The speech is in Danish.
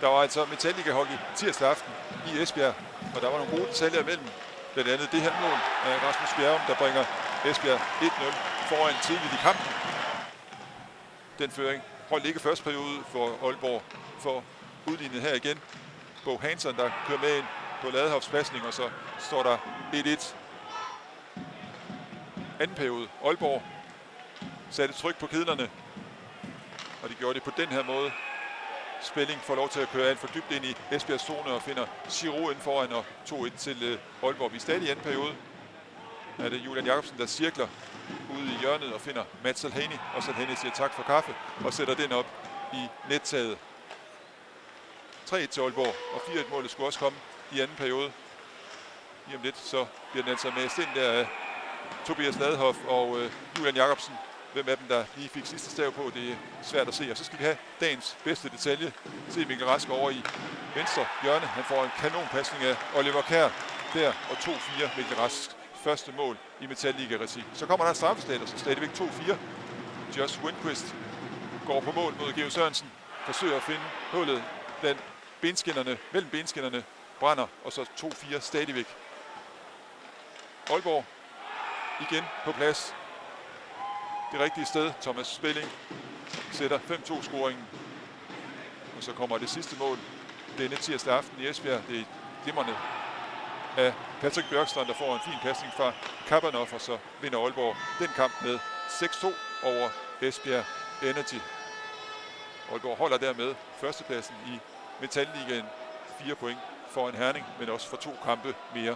Der var altså Metallica-hockey tirsdag aften i Esbjerg, og der var nogle gode detaljer imellem. Blandt andet det her mål af Rasmus Bjerrum, der bringer Esbjerg 1-0 foran tidligt i kampen. Den føring holdt ikke første periode for Aalborg for udlignet her igen. Bo Hansen, der kører med ind på Ladehofs pasning, og så står der 1-1. Anden periode. Aalborg satte tryk på kedlerne, og de gjorde det på den her måde. Spelling får lov til at køre ind for dybt ind i Esbjergs zone og finder Giroud ind foran, og 2-1 til Aalborg. Vi er stadig i anden periode. Er det Julian Jacobsen, der cirkler ude i hjørnet og finder Matt Salhani, og Salhani siger tak for kaffe og sætter den op i nettaget. 3-1 til Aalborg, og 4-1 målet skulle også komme i anden periode. Lige om lidt, så bliver den altså med ind der af Tobias Ladehoff og Julian Jacobsen. Hvem af dem, der lige fik sidste stav på, det er svært at se. Og så skal vi have dagens bedste detalje. Se Mikkel Rask over i venstre hjørne. Han får en kanonpasning af Oliver Kjær der, og 2-4 Mikkel Rasks første mål i Metallica-regi. Så kommer der en straffestat, og så stadigvæk 2-4. Josh Windquist går på mål mod Geo Sørensen. Forsøger at finde hullet blandt benskinnerne, mellem benskinnerne, brænder, og så 2-4 stadigvæk. Aalborg igen på plads. Det rigtige sted. Thomas Spelling sætter 5-2-scoringen. Og så kommer det sidste mål denne tirsdag aften i Esbjerg. Det er glimrende af Patrick Bjørkstrand, der får en fin pasning fra Kabanov, og så vinder Aalborg den kamp med 6-2 over Esbjerg Energy. Aalborg holder dermed førstepladsen i Metalligaen. 4 point foran Herning, men også for 2 kampe mere.